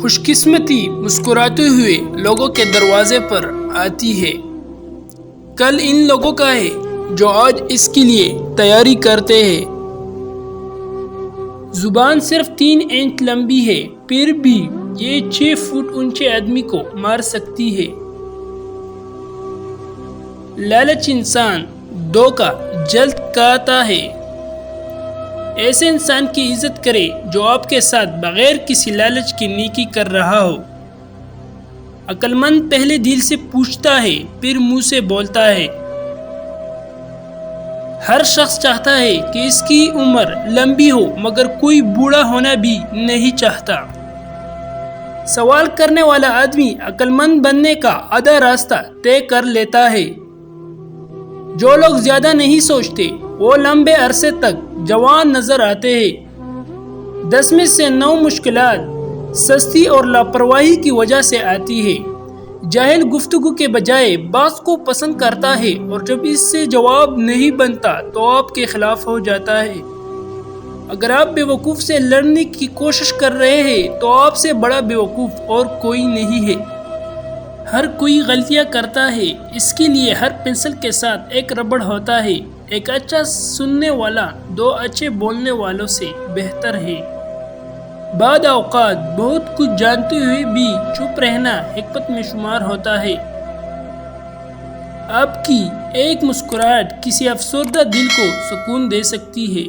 خوش قسمتی مسکراتے ہوئے لوگوں کے دروازے پر آتی ہے۔ کل ان لوگوں کا ہے جو آج اس کے لیے تیاری کرتے ہیں۔ زبان صرف 3 انچ لمبی ہے، پھر بھی یہ 6 فٹ اونچے آدمی کو مار سکتی ہے۔ لالچ انسان دھوکہ جلد کھاتا ہے۔ ایسے انسان کی عزت کرے جو آپ کے ساتھ بغیر کسی لالچ کی نیکی کر رہا ہو۔ عقل مند پہلے دل سے پوچھتا ہے پھر منہ سے بولتا ہے۔ ہر شخص چاہتا ہے کہ اس کی عمر لمبی ہو مگر کوئی بوڑھا ہونا بھی نہیں چاہتا۔ سوال کرنے والا آدمی عقل مند بننے کا آدھا راستہ طے کر لیتا ہے۔ جو لوگ زیادہ نہیں سوچتے وہ لمبے عرصے تک جوان نظر آتے ہیں۔ 10 میں سے 9 مشکلات سستی اور لاپرواہی کی وجہ سے آتی ہے۔ جاہل گفتگو کے بجائے بات کو پسند کرتا ہے اور جب اس سے جواب نہیں بنتا تو آپ کے خلاف ہو جاتا ہے۔ اگر آپ بیوقوف سے لڑنے کی کوشش کر رہے ہیں تو آپ سے بڑا بیوقوف اور کوئی نہیں ہے۔ ہر کوئی غلطیاں کرتا ہے، اس کے لیے ہر پنسل کے ساتھ ایک ربڑ ہوتا ہے۔ ایک اچھا سننے والا 2 اچھے بولنے والوں سے بہتر ہے۔ بعض اوقات بہت کچھ جانتے ہوئے بھی چپ رہنا حکمت میں شمار ہوتا ہے۔ آپ کی ایک مسکراہٹ کسی افسردہ دل کو سکون دے سکتی ہے۔